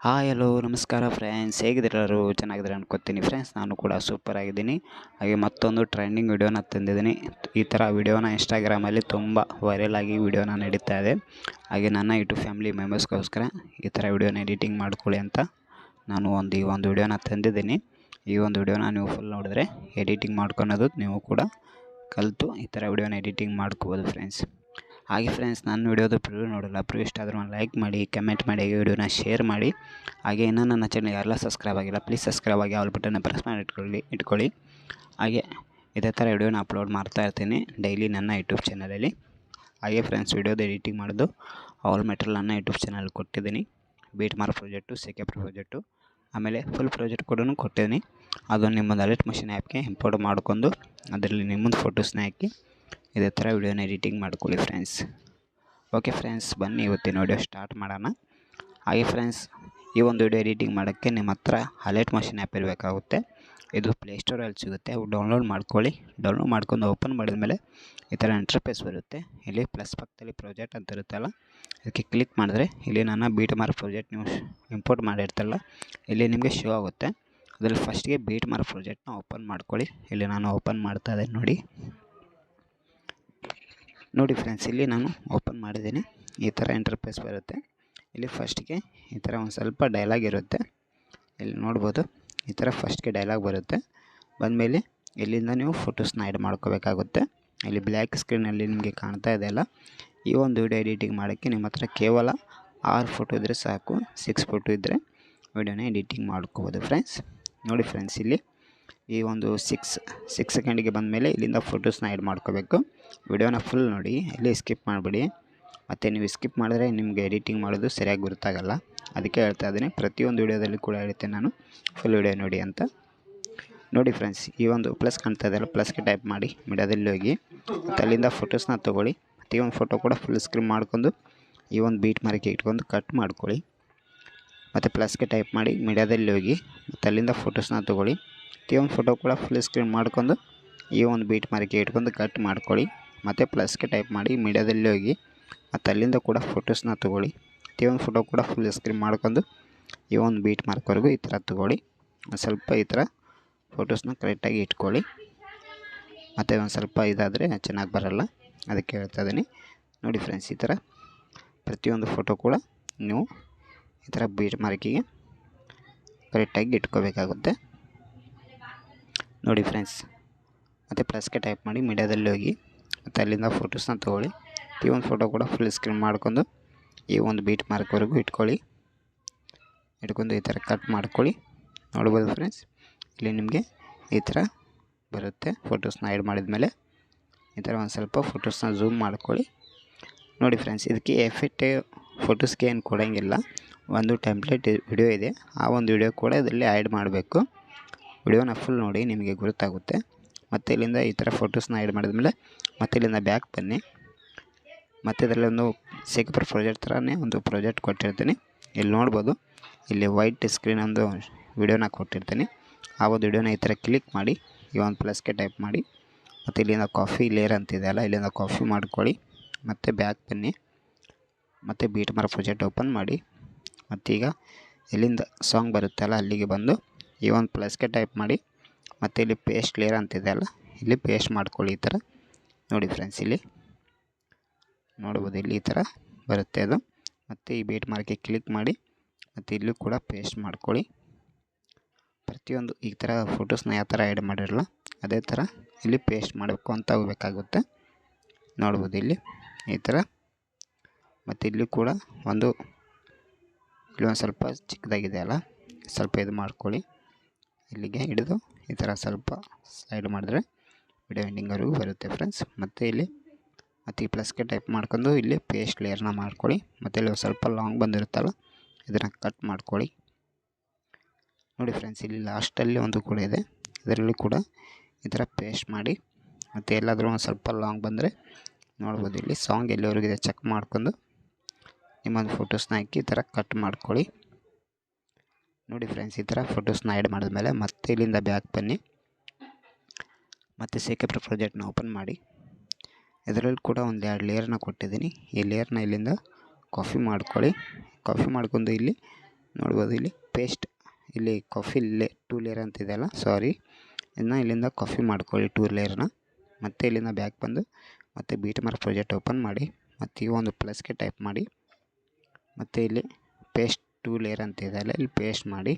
Hi hello ನಮಸ್ಕಾರ friends, ಹೇಗಿದ್ದೀರೆಲ್ಲರೂ? ಚೆನ್ನಾಗಿದ್ದಾರೆ ಅನ್ಕೋತೀನಿ ಫ್ರೆಂಡ್ಸ್. ನಾನು ಕೂಡ ಸೂಪರ್ ಆಗಿದ್ದೀನಿ. ಹಾಗೆ ಮತ್ತೊಂದು ಟ್ರೆಂಡಿಂಗ್ ವಿಡಿಯೋನ ತಂದಿದ್ದೀನಿ. ಈ ಥರ ವಿಡಿಯೋನ ಇನ್ಸ್ಟಾಗ್ರಾಮಲ್ಲಿ ತುಂಬ ವೈರಲ್ ಆಗಿ ವಿಡಿಯೋನ ನಡೀತಾ ಇದೆ. ಹಾಗೆ ನನ್ನ ಯೂಟ್ಯೂಬ್ ಫ್ಯಾಮಿಲಿ ಮೆಂಬರ್ಸ್ಗೋಸ್ಕರ ಈ ಥರ ವಿಡಿಯೋನ ಎಡಿಟಿಂಗ್ ಮಾಡ್ಕೊಳ್ಳಿ ಅಂತ ನಾನು ಈ ಒಂದು ವಿಡಿಯೋನ ತಂದಿದ್ದೀನಿ. ಈ ಒಂದು ವಿಡಿಯೋನ ನೀವು ಫುಲ್ ನೋಡಿದ್ರೆ ಎಡಿಟಿಂಗ್ ಮಾಡ್ಕೊಳೋದು ನೀವು ಕೂಡ ಕಲಿತು ಈ ಥರ ವಿಡಿಯೋನ ಎಡಿಟಿಂಗ್ ಮಾಡ್ಕೋಬೋದು ಫ್ರೆಂಡ್ಸ್. ಹಾಗೆ ಫ್ರೆಂಡ್ಸ್, ನನ್ನ ವಿಡಿಯೋದು ಪ್ರಿವ್ಯೂ ನೋಡಲ್ಲ, ಪ್ರಿವ್ಯೂ ಇಷ್ಟ ಆದರೂ ಲೈಕ್ ಮಾಡಿ, ಕಮೆಂಟ್ ಮಾಡಿ, ವಿಡಿಯೋನ ಶೇರ್ ಮಾಡಿ. ಹಾಗೆ ಇನ್ನೂ ನನ್ನ ಚಾನಲ್ ಯಾರೆಲ್ಲ ಸಬ್ಸ್ಕ್ರೈಬ್ ಆಗಿಲ್ಲ ಪ್ಲೀಸ್ ಸಬ್ಸ್ಕ್ರೈಬ್ ಆಗಿ ಆಲ್ ಬಟನ್ನ ಪ್ರೆಸ್ ಮಾಡಿ ಇಟ್ಕೊಳ್ಳಿ. ಹಾಗೆ ಇದೇ ಥರ ವಿಡಿಯೋನ ಅಪ್ಲೋಡ್ ಮಾಡ್ತಾ ಇರ್ತೀನಿ ಡೈಲಿ ನನ್ನ ಯೂಟ್ಯೂಬ್ ಚಾನಲಲ್ಲಿ. ಹಾಗೆ ಫ್ರೆಂಡ್ಸ್, ವಿಡಿಯೋದು ಎಡಿಟಿಂಗ್ ಮಾಡೋದು ಆಲ್ ಮೆಟೀರಿಯಲ್ ನನ್ನ ಯೂಟ್ಯೂಬ್ ಚಾನಲ್ ಕೊಟ್ಟಿದ್ದೀನಿ. Beet mark project, CK Pro project, ಆಮೇಲೆ ಫುಲ್ ಪ್ರಾಜೆಕ್ಟ್ ಕೂಡ ಕೊಟ್ಟಿದ್ದೀನಿ. ಅದು ನಿಮ್ಮದು ಅಲರ್ಟ್ ಮಷಿನ್ ಆ್ಯಪ್ಗೆ ಇಂಪೋರ್ಟ್ ಮಾಡ್ಕೊಂಡು ಅದರಲ್ಲಿ ನಿಮ್ಮದು ಫೋಟೋಸ್ನ ಹಾಕಿ ಇದೇ ಥರ ವಿಡಿಯೋನ ಎಡಿಟಿಂಗ್ ಮಾಡ್ಕೊಳ್ಳಿ ಫ್ರೆಂಡ್ಸ್. ಓಕೆ ಫ್ರೆಂಡ್ಸ್, ಬನ್ನಿ ಇವತ್ತಿನ ವಿಡಿಯೋ ಸ್ಟಾರ್ಟ್ ಮಾಡೋಣ. ಹಾಗೆ ಫ್ರೆಂಡ್ಸ್, ಈ ಒಂದು ವಿಡಿಯೋ ಎಡಿಟಿಂಗ್ ಮಾಡೋಕ್ಕೆ ನಿಮ್ಮ ಹತ್ರ ಅಲರ್ಟ್ ಮಷಿನ್ ಆ್ಯಪ್ ಇರಬೇಕಾಗುತ್ತೆ. ಇದು ಪ್ಲೇಸ್ಟೋರಲ್ಲಿ ಸಿಗುತ್ತೆ, ಅವು ಡೌನ್ಲೋಡ್ ಮಾಡ್ಕೊಳ್ಳಿ. ಡೌನ್ಲೋಡ್ ಮಾಡ್ಕೊಂಡು ಓಪನ್ ಮಾಡಿದ ಮೇಲೆ ಈ ಥರ ಇಂಟರ್ಫೇಸ್ ಬರುತ್ತೆ. ಇಲ್ಲಿ ಪ್ಲಸ್ ಪಕ್ಕದಲ್ಲಿ ಪ್ರಾಜೆಕ್ಟ್ ಅಂತ ಇರುತ್ತಲ್ಲ, ಇದಕ್ಕೆ ಕ್ಲಿಕ್ ಮಾಡಿದ್ರೆ ಇಲ್ಲಿ ನನ್ನ ಬೀಟ್ ಮಾರ್ಕ್ ಪ್ರಾಜೆಕ್ಟ್ ನೀವು ಇಂಪೋರ್ಟ್ ಮಾಡಿರ್ತಾರಲ್ಲ ಇಲ್ಲಿ ನಿಮಗೆ ಶೋ ಆಗುತ್ತೆ. ಅದರಲ್ಲಿ ಫಸ್ಟಿಗೆ ಬೀಟ್ ಮಾರ್ಕ್ ಪ್ರಾಜೆಕ್ಟ್ನ ಓಪನ್ ಮಾಡ್ಕೊಳ್ಳಿ. ಇಲ್ಲಿ ನಾನು ಓಪನ್ ಮಾಡ್ತಾ ಇದ್ದೀನಿ ನೋಡಿ ಫ್ರೆಂಡ್ಸ್, ಇಲ್ಲಿ ನಾನು ಓಪನ್ ಮಾಡಿದ್ದೀನಿ. ಈ ಥರ ಇಂಟರ್ಫೇಸ್ ಬರುತ್ತೆ. ಇಲ್ಲಿ ಫಸ್ಟಿಗೆ ಈ ಥರ ಒಂದು ಸ್ವಲ್ಪ ಡೈಲಾಗ್ ಇರುತ್ತೆ. ಇಲ್ಲಿ ನೋಡ್ಬೋದು, ಈ ಥರ ಫಸ್ಟ್ಗೆ ಡೈಲಾಗ್ ಬರುತ್ತೆ. ಬಂದಮೇಲೆ ಇಲ್ಲಿಂದ ನೀವು ಫೋಟೋಸ್ನ ಆ್ಯಡ್ ಮಾಡ್ಕೋಬೇಕಾಗುತ್ತೆ. ಇಲ್ಲಿ ಬ್ಲ್ಯಾಕ್ ಸ್ಕ್ರೀನಲ್ಲಿ ನಿಮಗೆ ಕಾಣ್ತಾ ಇದೆಯಲ್ಲ, ಈ ಒಂದು ವಿಡಿಯೋ ಎಡಿಟಿಂಗ್ ಮಾಡೋಕ್ಕೆ ನಿಮ್ಮ ಹತ್ರ ಕೇವಲ 6 ಫೋಟೋ ಇದ್ದರೆ ಸಾಕು. 6 ಫೋಟೋ ಇದ್ದರೆ ವಿಡಿಯೋನ ಎಡಿಟಿಂಗ್ ಮಾಡ್ಕೋಬೋದು ಫ್ರೆಂಡ್ಸ್. ನೋಡಿ ಫ್ರೆಂಡ್ಸ್, ಇಲ್ಲಿ ಈ ಒಂದು 6 ಸೆಕೆಂಡಿಗೆ ಬಂದಮೇಲೆ ಇಲ್ಲಿಂದ ಫೋಟೋಸ್ನ ಆ್ಯಡ್ ಮಾಡ್ಕೋಬೇಕು. ವಿಡಿಯೋನ ಫುಲ್ ನೋಡಿ, ಇಲ್ಲಿ ಸ್ಕಿಪ್ ಮಾಡಿಬಿಡಿ. ಮತ್ತು ನೀವು ಸ್ಕಿಪ್ ಮಾಡಿದ್ರೆ ನಿಮಗೆ ಎಡಿಟಿಂಗ್ ಮಾಡೋದು ಸರಿಯಾಗಿ ಗೊತ್ತಾಗಲ್ಲ. ಅದಕ್ಕೆ ಹೇಳ್ತಾ ಇದ್ದೀನಿ, ಪ್ರತಿಯೊಂದು ವಿಡಿಯೋದಲ್ಲಿ ಕೂಡ ಹೇಳ್ತೇನೆ ನಾನು ಫುಲ್ ವಿಡಿಯೋ ನೋಡಿ ಅಂತ. ನೋಡಿ ಫ್ರೆಂಡ್ಸ್, ಈ ಒಂದು ಪ್ಲಸ್ ಕಾಣ್ತಾ ಇದೆಯಲ್ಲ, ಪ್ಲಸ್ಗೆ ಟೈಪ್ ಮಾಡಿ ಮೀಡಿಯಾದಲ್ಲಿ ಹೋಗಿ ಮತ್ತು ಅಲ್ಲಿಂದ ಫೋಟೋಸ್ನ ತೊಗೊಳ್ಳಿ. ಮತ್ತು ಈ ಒಂದು ಫೋಟೋ ಕೂಡ ಫುಲ್ ಸ್ಕ್ರೀನ್ ಮಾಡ್ಕೊಂಡು ಈ ಒಂದು ಬೀಟ್ ಮಾರ್ಕ್ ಇಟ್ಕೊಂಡು ಕಟ್ ಮಾಡ್ಕೊಳ್ಳಿ. ಮತ್ತು ಪ್ಲಸ್ಗೆ ಟೈಪ್ ಮಾಡಿ ಮೀಡಿಯಾದಲ್ಲಿ ಹೋಗಿ ಮತ್ತು ಅಲ್ಲಿಂದ ಫೋಟೋಸ್ನ ತೊಗೊಳ್ಳಿ. ಈ ಒಂದು ಫೋಟೋ ಕೂಡ ಫುಲ್ ಸ್ಕ್ರೀನ್ ಮಾಡ್ಕೊಂಡು ಈ ಒಂದು ಬೀಟ್ ಮಾರ್ಕ್ಗೆ ಇಟ್ಕೊಂಡು ಕಟ್ ಮಾಡ್ಕೊಳ್ಳಿ. ಮತ್ತು ಪ್ಲಸ್ಗೆ ಟೈಪ್ ಮಾಡಿ ಮೀಡಿಯಾದಲ್ಲಿ ಹೋಗಿ ಮತ್ತು ಅಲ್ಲಿಂದ ಕೂಡ ಫೋಟೋಸ್ನ ತೊಗೊಳ್ಳಿ. ಈ ಒಂದು ಫೋಟೋ ಕೂಡ ಫುಲ್ ಸ್ಕ್ರೀನ್ ಮಾಡ್ಕೊಂಡು ಈ ಒಂದು ಬೀಟ್ ಮಾರ್ಕ್ವರೆಗೂ ಈ ಥರ ತೊಗೊಳ್ಳಿ. ಸ್ವಲ್ಪ ಈ ಥರ ಫೋಟೋಸ್ನ ಕರೆಕ್ಟಾಗಿ ಇಟ್ಕೊಳ್ಳಿ. ಮತ್ತು ಒಂದು ಸ್ವಲ್ಪ ಇದಾದರೆ ಚೆನ್ನಾಗಿ ಬರೋಲ್ಲ, ಅದಕ್ಕೆ ಹೇಳ್ತಾ ಇದ್ದೀನಿ. ನೋಡಿ ಫ್ರೆಂಡ್ಸ್, ಈ ಥರ ಪ್ರತಿಯೊಂದು ಫೋಟೋ ಕೂಡ ನೀವು ಈ ಥರ ಬೀಟ್ ಮಾರ್ಕಿಗೆ ಕರೆಕ್ಟಾಗಿ ಇಟ್ಕೋಬೇಕಾಗುತ್ತೆ. ನೋಡಿ ಫ್ರೆಂಡ್ಸ್, ಮತ್ತು ಪ್ಲಸ್ಗೆ ಟೈಪ್ ಮಾಡಿ ಮೀಡಿಯಾದಲ್ಲಿ ಹೋಗಿ ಮತ್ತು ಅಲ್ಲಿಂದ ಫೋಟೋಸ್ನ ತೊಗೊಳ್ಳಿ. ಈ ಒಂದು ಫೋಟೋ ಕೂಡ ಫುಲ್ ಸ್ಕ್ರೀನ್ ಮಾಡ್ಕೊಂಡು ಈ ಒಂದು ಬೀಟ್ ಮಾರ್ಕ್ವರೆಗೂ ಇಟ್ಕೊಂಡು ಈ ಥರ ಕಟ್ ಮಾಡ್ಕೊಳ್ಳಿ. ನೋಡ್ಬೋದು ಫ್ರೆಂಡ್ಸ್, ಇಲ್ಲಿ ನಿಮಗೆ ಈ ಥರ ಬರುತ್ತೆ. ಫೋಟೋಸ್ನ ಆ್ಯಡ್ ಮಾಡಿದ ಮೇಲೆ ಈ ಥರ ಒಂದು ಸ್ವಲ್ಪ ಫೋಟೋಸ್ನ ಝೂಮ್ ಮಾಡ್ಕೊಳ್ಳಿ. ನೋಡಿ ಫ್ರೆಂಡ್ಸ್, ಇದಕ್ಕೆ ಎಫೆಕ್ಟ್ ಫೋಟೋಸ್ಗೆ ಏನು ಕೊಡೋಂಗಿಲ್ಲ. ಒಂದು ಟೆಂಪ್ಲೇಟ್ ವಿಡಿಯೋ ಇದೆ, ಆ ಒಂದು ವಿಡಿಯೋ ಕೂಡ ಇದರಲ್ಲಿ ಆ್ಯಡ್ ಮಾಡಬೇಕು. ವಿಡಿಯೋನ ಫುಲ್ ನೋಡಿ, ನಿಮಗೆ ಗೊತ್ತಾಗುತ್ತೆ. ಮತ್ತು ಇಲ್ಲಿಂದ ಈ ಥರ ಫೋಟೋಸ್ನ ಆ್ಯಡ್ ಮಾಡಿದ್ಮೇಲೆ ಮತ್ತು ಇಲ್ಲಿಂದ ಬ್ಯಾಕ್ ಬನ್ನಿ. ಮತ್ತು ಇದರಲ್ಲಿ ಒಂದು CK Pro ಪ್ರಾಜೆಕ್ಟ್ ಥರನೇ ಒಂದು ಪ್ರಾಜೆಕ್ಟ್ ಕೊಟ್ಟಿರ್ತೀನಿ. ಇಲ್ಲಿ ನೋಡ್ಬೋದು, ಇಲ್ಲಿ ವೈಟ್ ಸ್ಕ್ರೀನ್ ಒಂದು ವಿಡಿಯೋನ ಕೊಟ್ಟಿರ್ತೀನಿ. ಆ ಒಂದು ವಿಡಿಯೋನ ಈ ಥರ ಕ್ಲಿಕ್ ಮಾಡಿ ಈ ಒಂದು ಪ್ಲಸ್ಗೆ ಟೈಪ್ ಮಾಡಿ ಮತ್ತು ಇಲ್ಲಿಂದ ಕಾಫಿ ಲೇಯರ್ ಅಂತಿದೆಯಲ್ಲ, ಇಲ್ಲಿಂದ ಕಾಫಿ ಮಾಡ್ಕೊಳ್ಳಿ. ಮತ್ತು ಬ್ಯಾಕ್ ಬನ್ನಿ ಮತ್ತು ಬೀಟ್ ಮಾರ್ಕ್ ಪ್ರಾಜೆಕ್ಟ್ ಓಪನ್ ಮಾಡಿ. ಮತ್ತೀಗ ಇಲ್ಲಿಂದ ಸಾಂಗ್ ಬರುತ್ತಲ್ಲ, ಅಲ್ಲಿಗೆ ಬಂದು ಈ ಒಂದು ಪ್ಲಸ್ಗೆ ಟೈಪ್ ಮಾಡಿ ಮತ್ತು ಇಲ್ಲಿ ಪೇಸ್ಟ್ ಲೇಯರ್ ಅಂತಿದೆಯಲ್ಲ, ಇಲ್ಲಿ ಪೇಸ್ಟ್ ಮಾಡ್ಕೊಳ್ಳಿ. ಈ ಥರ ನೋಡಿ ಫ್ರೆಂಡ್ಸ್, ಇಲ್ಲಿ ನೋಡ್ಬೋದು, ಇಲ್ಲಿ ಈ ಥರ ಬರುತ್ತೆ ಅದು. ಮತ್ತು ಈ ಬೀಟ್ ಮಾರ್ಕಿಗೆ ಕ್ಲಿಕ್ ಮಾಡಿ ಮತ್ತು ಇಲ್ಲೂ ಕೂಡ ಪೇಸ್ಟ್ ಮಾಡ್ಕೊಳ್ಳಿ. ಪ್ರತಿಯೊಂದು ಈ ಥರ ಫೋಟೋಸ್ನ ಯಾವ ಥರ ಆ್ಯಡ್ ಮಾಡಿರಲ್ಲ ಅದೇ ಥರ ಇಲ್ಲಿ ಪೇಸ್ಟ್ ಮಾಡಬೇಕು ಅಂತ ಹೋಗಬೇಕಾಗುತ್ತೆ. ನೋಡ್ಬೋದು ಇಲ್ಲಿ ಈ ಥರ. ಮತ್ತು ಇಲ್ಲಿ ಕೂಡ ಇಲ್ಲೊಂದು ಸ್ವಲ್ಪ ಚಿಕ್ಕದಾಗಿದೆಯಲ್ಲ, ಸ್ವಲ್ಪ ಇದು ಮಾಡ್ಕೊಳ್ಳಿ. ಇಲ್ಲಿಗೆ ಹಿಡಿದು ಈ ಥರ ಸ್ವಲ್ಪ ಸ್ಲೈಡ್ ಮಾಡಿದ್ರೆ ವಿಡಿಯೋ ಎಂಡಿಂಗ್ವರೆಗೂ ಬರುತ್ತೆ ಫ್ರೆಂಡ್ಸ್. ಮತ್ತು ಇಲ್ಲಿ ಮತ್ತು ಈ ಪ್ಲಸ್ಗೆ ಟೈಪ್ ಮಾಡ್ಕೊಂಡು ಇಲ್ಲಿ ಪೇಸ್ಟ್ ಲೇಯರ್ನ ಮಾಡ್ಕೊಳ್ಳಿ. ಮತ್ತು ಇಲ್ಲಿ ಸ್ವಲ್ಪ ಲಾಂಗ್ ಬಂದಿರುತ್ತಲ್ಲ, ಇದನ್ನು ಕಟ್ ಮಾಡ್ಕೊಳ್ಳಿ. ನೋಡಿ ಫ್ರೆಂಡ್ಸ್, ಇಲ್ಲಿ ಲಾಸ್ಟಲ್ಲಿ ಒಂದು ಕೂಡ ಇದೆ, ಇದರಲ್ಲಿ ಕೂಡ ಈ ಥರ ಪೇಸ್ಟ್ ಮಾಡಿ. ಮತ್ತು ಎಲ್ಲಾದರೂ ಒಂದು ಸ್ವಲ್ಪ ಲಾಂಗ್ ಬಂದರೆ ನೋಡ್ಬೋದು, ಇಲ್ಲಿ ಸಾಂಗ್ ಎಲ್ಲಿವರೆಗಿದೆ ಚೆಕ್ ಮಾಡ್ಕೊಂಡು ನಿಮ್ಮೊಂದು ಫೋಟೋಸ್ನ ಹಾಕಿ ಈ ಥರ ಕಟ್ ಮಾಡ್ಕೊಳ್ಳಿ. ನೋಡಿ ಫ್ರೆಂಡ್ಸ್, ಈ ಥರ ಫೋಟೋಸ್ನ ಆ್ಯಡ್ ಮಾಡಿದ್ಮೇಲೆ ಮತ್ತೆ ಇಲ್ಲಿಂದ ಬ್ಯಾಕ್ ಬನ್ನಿ ಮತ್ತು CK Pro ಪ್ರಾಜೆಕ್ಟ್ನ ಓಪನ್ ಮಾಡಿ. ಇದರಲ್ಲಿ ಕೂಡ ಒಂದು 2 ಲೇಯರ್ನ ಕೊಟ್ಟಿದ್ದೀನಿ. ಈ ಲೇಯರ್ನ ಇಲ್ಲಿಂದ ಕಾಪಿ ಮಾಡ್ಕೊಳ್ಳಿ. ಕಾಪಿ ಮಾಡ್ಕೊಂಡು ಇಲ್ಲಿ ನೋಡ್ಬೋದು ಇಲ್ಲಿ ಪೇಸ್ಟ್, ಇಲ್ಲಿ ಕಾಫಿ ಟೂ ಲೇಯರ್ ಅಂತಿದೆಯಲ್ಲ, ಸಾರಿ, ಇದನ್ನ ಇಲ್ಲಿಂದ ಕಾಫಿ ಮಾಡ್ಕೊಳ್ಳಿ 2 ಲೇಯರ್ನ. ಮತ್ತು ಇಲ್ಲಿಂದ ಬ್ಯಾಕ್ ಬಂದು ಮತ್ತು ಬೀಟ್ ಮಾರ್ಕ್ ಪ್ರಾಜೆಕ್ಟ್ ಓಪನ್ ಮಾಡಿ ಮತ್ತು ಈ ಒಂದು ಪ್ಲಸ್ಗೆ ಟೈಪ್ ಮಾಡಿ ಮತ್ತು ಇಲ್ಲಿ ಪೇಸ್ಟ್ 2 ಲೇಯರ್ ಅಂತ ಇದೆಯಲ್ಲ, ಇಲ್ಲಿ ಪೇಸ್ಟ್ ಮಾಡಿ.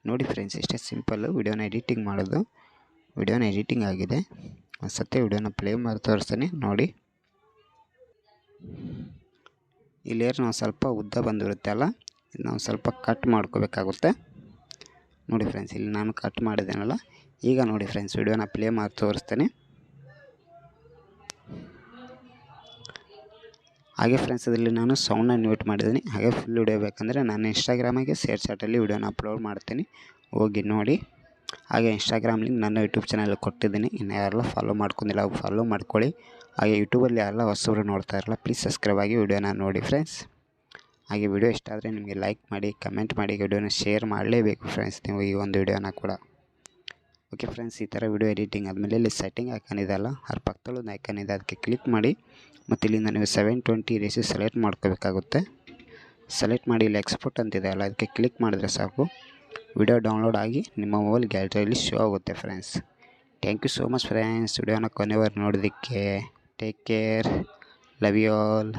ನೋಡಿ ಫ್ರೆಂಡ್ಸ್, ಇಷ್ಟೇ ಸಿಂಪಲ್ಲು ವಿಡಿಯೋನ ಎಡಿಟಿಂಗ್ ಮಾಡೋದು. ವಿಡಿಯೋನ ಎಡಿಟಿಂಗ್ ಆಗಿದೆ. ಒಂದು ಸತಿ ವಿಡಿಯೋನ ಪ್ಲೇ ಮಾಡಿ ತೋರಿಸ್ತೀನಿ ನೋಡಿ. ಈ ಲೇಯರ್ ನಾವು ಸ್ವಲ್ಪ ಉದ್ದ ಬಂದಿರುತ್ತೆ ಅಲ್ಲ, ನಾವು ಸ್ವಲ್ಪ ಕಟ್ ಮಾಡ್ಕೋಬೇಕಾಗುತ್ತೆ. ನೋಡಿ ಫ್ರೆಂಡ್ಸ್, ಇಲ್ಲಿ ನಾನು ಕಟ್ ಮಾಡಿದ್ದೇನಲ್ಲ. ಈಗ ನೋಡಿ ಫ್ರೆಂಡ್ಸ್, ವಿಡಿಯೋನ ಪ್ಲೇ ಮಾಡಿ ತೋರಿಸ್ತೇನೆ. ಹಾಗೆ ಫ್ರೆಂಡ್ಸ್, ಅದರಲ್ಲಿ ನಾನು ಸೌಂಡನ್ನ ಮ್ಯೂಟ್ ಮಾಡಿದ್ದೀನಿ. ಹಾಗೆ ಫುಲ್ ವಿಡಿಯೋ ಬೇಕಂದರೆ ನಾನು ಇನ್ಸ್ಟಾಗ್ರಾಮಿಗೆ ಶೇರ್ ಚಾಟಲ್ಲಿ ವಿಡಿಯೋನ ಅಪ್ಲೋಡ್ ಮಾಡ್ತೀನಿ, ಹೋಗಿ ನೋಡಿ. ಹಾಗೆ ಇನ್ಸ್ಟಾಗ್ರಾಮ್ ಲಿಂಕ್ ನನ್ನ ಯೂಟ್ಯೂಬ್ ಚಾನಲ್ ಕೊಟ್ಟಿದ್ದೀನಿ. ಇನ್ನು ಯಾರೆಲ್ಲ ಫಾಲೋ ಮಾಡ್ಕೊಂಡಿಲ್ಲ ಅವ್ರು ಫಾಲೋ ಮಾಡ್ಕೊಳ್ಳಿ. ಹಾಗೆ ಯೂಟ್ಯೂಬಲ್ಲಿ ಯಾರೆಲ್ಲ ಹೊಸಬ್ರು ನೋಡ್ತಾ ಇರಲ್ಲ, ಪ್ಲೀಸ್ ಸಬ್ಸ್ಕ್ರೈಬ್ ಆಗಿ ವಿಡಿಯೋನ ನೋಡಿ ಫ್ರೆಂಡ್ಸ್. ಹಾಗೆ ವಿಡಿಯೋ ಇಷ್ಟ ಆದರೆ ನಿಮಗೆ ಲೈಕ್ ಮಾಡಿ, ಕಮೆಂಟ್ ಮಾಡಿ, ವಿಡಿಯೋನ ಶೇರ್ ಮಾಡಲೇಬೇಕು ಫ್ರೆಂಡ್ಸ್ ನೀವು ಈ ಒಂದು ವಿಡಿಯೋನ ಕೂಡ. ಓಕೆ ಫ್ರೆಂಡ್ಸ್, ಈ ಥರ ವಿಡಿಯೋ ಎಡಿಟಿಂಗ್ ಆದಮೇಲೆ ಇಲ್ಲಿ ಸೆಟ್ಟಿಂಗ್ ಐಕಾನ್ ಇದೆ ಅಲ್ಲ, ಅದ್ರ ಪಕ್ಕದಲ್ಲೂ ಒಂದು ಐಕಾನ್ ಇದೆ, ಅದಕ್ಕೆ ಕ್ಲಿಕ್ ಮಾಡಿ ಮತ್ತು ಇಲ್ಲಿಂದ ನೀವು 720 ರೇಷಿಯೋ ಸೆಲೆಕ್ಟ್ ಮಾಡ್ಕೋಬೇಕಾಗುತ್ತೆ. ಸೆಲೆಕ್ಟ್ ಮಾಡಿ ಇಲ್ಲಿ ಎಕ್ಸ್ಪೋರ್ಟ್ ಅಂತಿದೆ ಅಲ್ಲ, ಅದಕ್ಕೆ ಕ್ಲಿಕ್ ಮಾಡಿದ್ರೆ ಸಾಕು, ವಿಡಿಯೋ ಡೌನ್ಲೋಡ್ ಆಗಿ ನಿಮ್ಮ ಮೊಬೈಲ್ ಗ್ಯಾಲರಿಯಲ್ಲಿ ಶೋ ಆಗುತ್ತೆ friends. Thank you so much friends, ವಿಡಿಯೋನ ಕೊನೆವರೆಗೆ ನೋಡೋದಕ್ಕೆ. Take care, love you all.